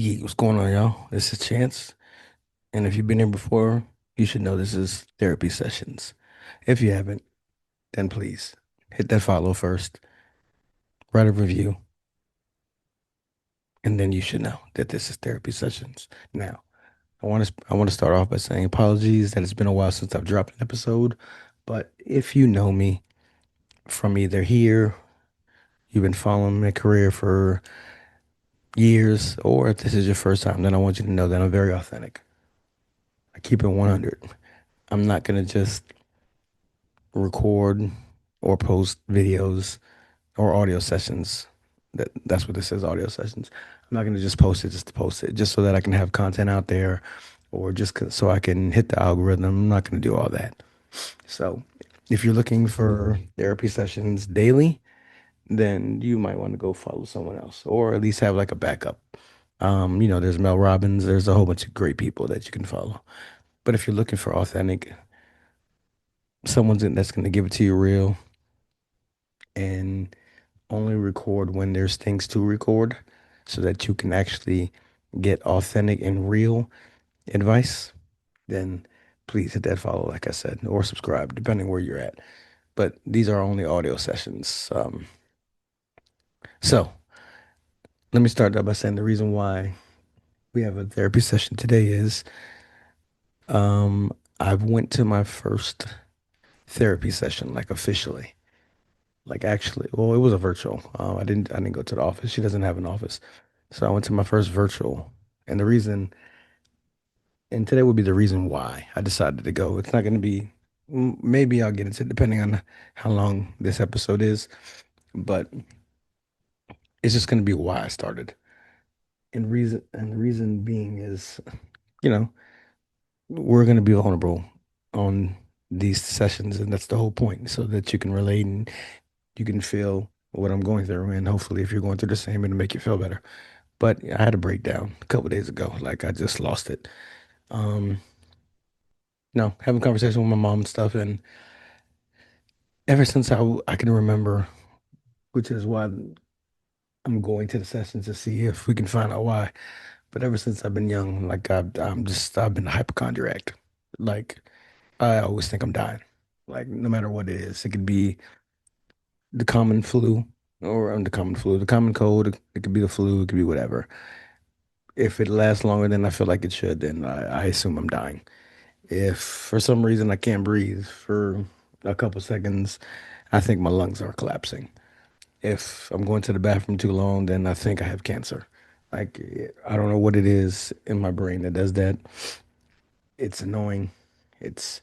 What's going on, y'all? This is Chance, and if you've been here before, you should know this is therapy sessions. If you haven't, then please hit that follow first, write a review, and then you should know that this is therapy sessions. Now, I want to start off by saying apologies that it's been a while since I've dropped an episode, but if you know me from either here, you've been following my career for years, or if this is your first time, then I want you to know that I'm very authentic. I keep it 100. I'm not gonna just record or post videos or audio sessions. That's what this says, audio sessions. I'm not gonna just post it just to post it, just so that I can have content out there, or just so I can hit the algorithm. I'm not gonna do all that. So, if you're looking for therapy sessions daily, then you might want to go follow someone else, or at least have like a backup. There's Mel Robbins. There's a whole bunch of great people that you can follow. But if you're looking for authentic, that's going to give it to you real and only record when there's things to record so that you can actually get authentic and real advice, then please hit that follow, like I said, or subscribe, depending where you're at. But these are only audio sessions. So let me start out by saying the reason why we have a therapy session today is um, I went to my first therapy session, like officially. Like actually, well, it was a virtual. I didn't go to the office. She doesn't have an office. So I went to my first virtual. And the reason, and today would be the reason why I decided to go. It's not going to be, maybe I'll get into it depending on how long this episode is, but it's just going to be why I started. And the reason being is, you know, we're going to be vulnerable on these sessions, and that's the whole point, so that you can relate and you can feel what I'm going through. And hopefully, if you're going through the same, it'll make you feel better. But I had a breakdown a couple days ago. Like I just lost it. Um, no, having conversation with my mom and stuff, and ever since I can remember, which is why I'm going to the sessions to see if we can find out why. But ever since I've been young, like I've been a hypochondriac. Like I always think I'm dying. Like no matter what it is, it could be the common flu the common flu, the common cold. It could be the flu. It could be whatever. If it lasts longer than I feel like it should, then I assume I'm dying. If for some reason I can't breathe for a couple seconds, I think my lungs are collapsing. If I'm going to the bathroom too long, then I think I have cancer. Like, I don't know what it is in my brain that does that. It's annoying. It's,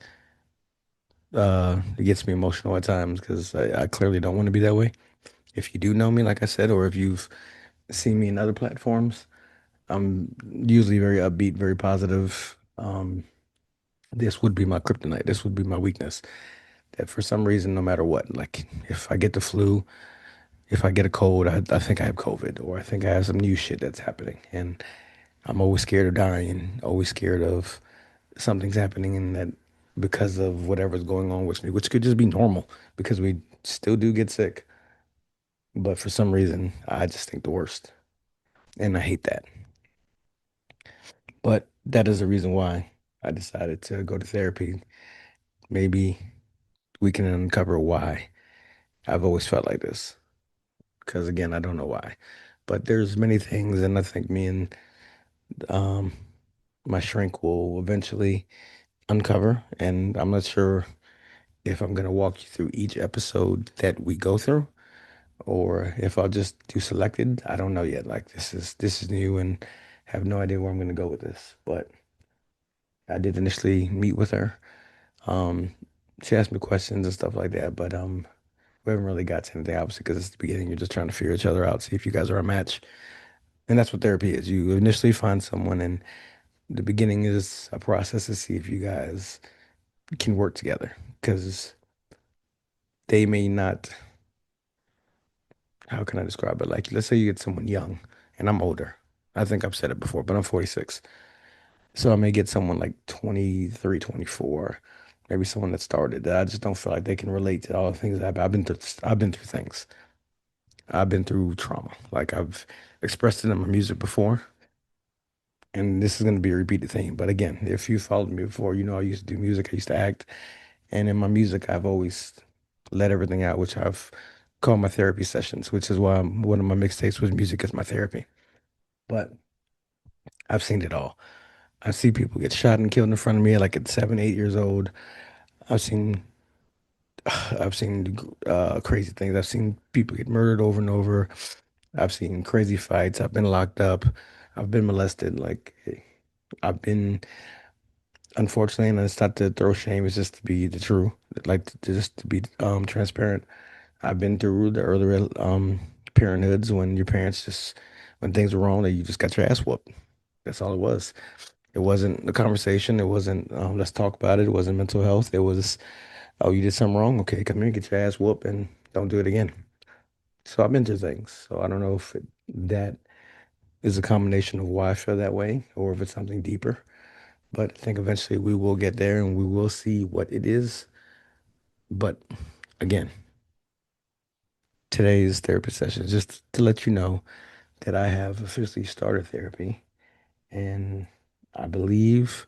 it gets me emotional at times because I clearly don't want to be that way. If you do know me, like I said, or if you've seen me in other platforms, I'm usually very upbeat, very positive. This would be my kryptonite. This would be my weakness. That for some reason, no matter what, like if I get the flu, if I get a cold, I think I have COVID, or I think I have some new shit that's happening. And I'm always scared of dying, always scared of something's happening, and that because of whatever's going on with me, which could just be normal because we still do get sick. But for some reason, I just think the worst. And I hate that. But that is the reason why I decided to go to therapy. Maybe we can uncover why I've always felt like this. Because again, I don't know why. But there's many things, and I think me and um, my shrink will eventually uncover. And I'm not sure if I'm gonna walk you through each episode that we go through, or if I'll just do selected. I don't know yet. Like this is new, and have no idea where I'm gonna go with this. But I did initially meet with her. Um, she asked me questions and stuff like that, but we haven't really got to anything, obviously, because it's the beginning. You're just trying to figure each other out, see if you guys are a match. And that's what therapy is. You initially find someone, and the beginning is a process to see if you guys can work together. Because they may not, how can I describe it? Like, let's say you get someone young, and I'm older. I think I've said it before, but I'm 46. So I may get someone like 23, 24, maybe someone that started that I just don't feel like they can relate to all the things I've been through. I've been through things. I've been through trauma. Like I've expressed it in my music before. And this is going to be a repeated theme. But again, if you followed me before, you know I used to do music, I used to act. And in my music, I've always let everything out, which I've called my therapy sessions, which is why one of my mixtapes was music as my therapy. But I've seen it all. I see people get shot and killed in front of me like at 7, 8 years old. I've seen I've seen crazy things. I've seen people get murdered over and over. I've seen crazy fights. I've been locked up. I've been molested. Like I've been, unfortunately, and it's not to throw shame. It's just to be the true, like just to be transparent. I've been through the earlier parenthoods when your parents just when things were wrong, that you just got your ass whooped. That's all it was. It wasn't the conversation. It wasn't let's talk about it. It wasn't mental health. It was, oh, you did something wrong. Okay, come here, get your ass whooped, and don't do it again. So I've been through things. So I don't know if that is a combination of why I feel that way or if it's something deeper. But I think eventually we will get there and we will see what it is. But again, today's therapy session is just to let you know that I have officially started therapy. And I believe,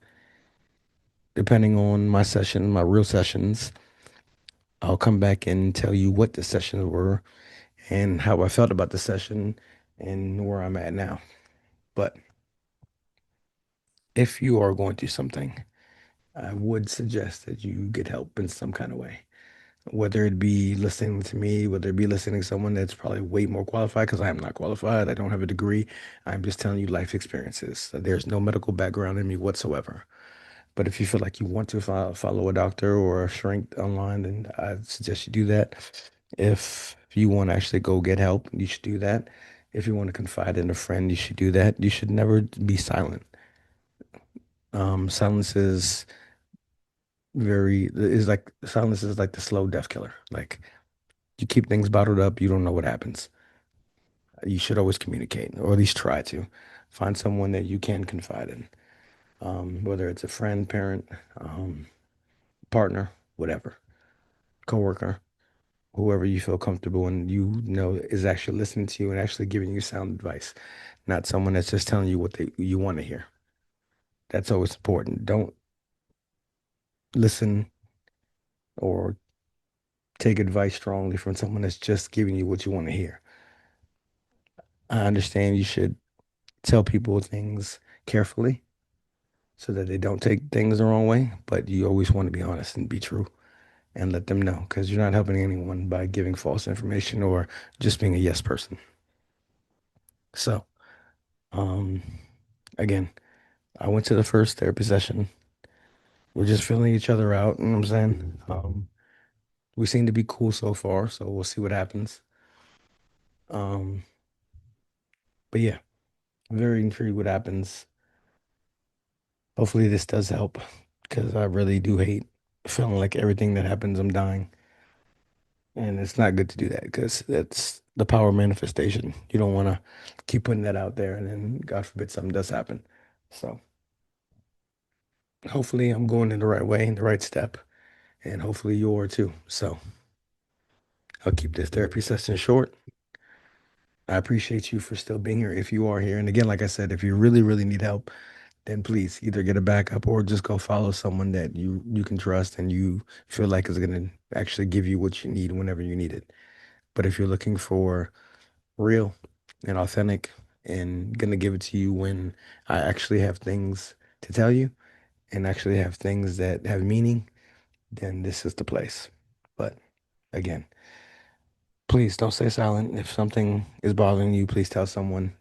depending on my session, my real sessions, I'll come back and tell you what the sessions were and how I felt about the session and where I'm at now. But if you are going through something, I would suggest that you get help in some kind of way. Whether it be listening to me, whether it be listening to someone that's probably way more qualified, because I am not qualified. I don't have a degree. I'm just telling you life experiences. There's no medical background in me whatsoever. But if you feel like you want to follow a doctor or a shrink online, then I suggest you do that. If you want to actually go get help, you should do that. If you want to confide in a friend, you should do that. You should never be silent. Silence is like the slow death killer. Like you keep things bottled up, you don't know what happens. You should always communicate, or at least try to. Find someone that you can confide in, whether it's a friend, parent, partner, whatever, coworker, whoever you feel comfortable and you know is actually listening to you and actually giving you sound advice, not someone that's just telling you what you want to hear. That's always important. Don't listen or take advice strongly from someone that's just giving you what you want to hear. I understand you should tell people things carefully so that they don't take things the wrong way, but you always want to be honest and be true and let them know because you're not helping anyone by giving false information or just being a yes person. So, um, again, I went to the first therapy session. We're just feeling each other out, you know what I'm saying? We seem to be cool so far, so we'll see what happens. Um, but yeah, I'm very intrigued what happens. Hopefully this does help because I really do hate feeling like everything that happens, I'm dying. And it's not good to do that because that's the power of manifestation. You don't want to keep putting that out there and then God forbid something does happen. So hopefully I'm going in the right way, in the right step, and hopefully you are too. So I'll keep this therapy session short. I appreciate you for still being here if you are here. And again, like I said, if you really, really need help, then please either get a backup or just go follow someone that you can trust and you feel like is going to actually give you what you need whenever you need it. But if you're looking for real and authentic and gonna give it to you when I actually have things to tell you and actually have things that have meaning, then this is the place. But again, please don't stay silent. If something is bothering you, please tell someone,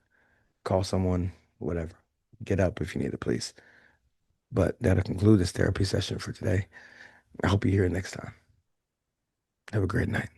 call someone, whatever. Get up if you need it, please. But that'll conclude this therapy session for today. I hope you hear it next time. Have a great night.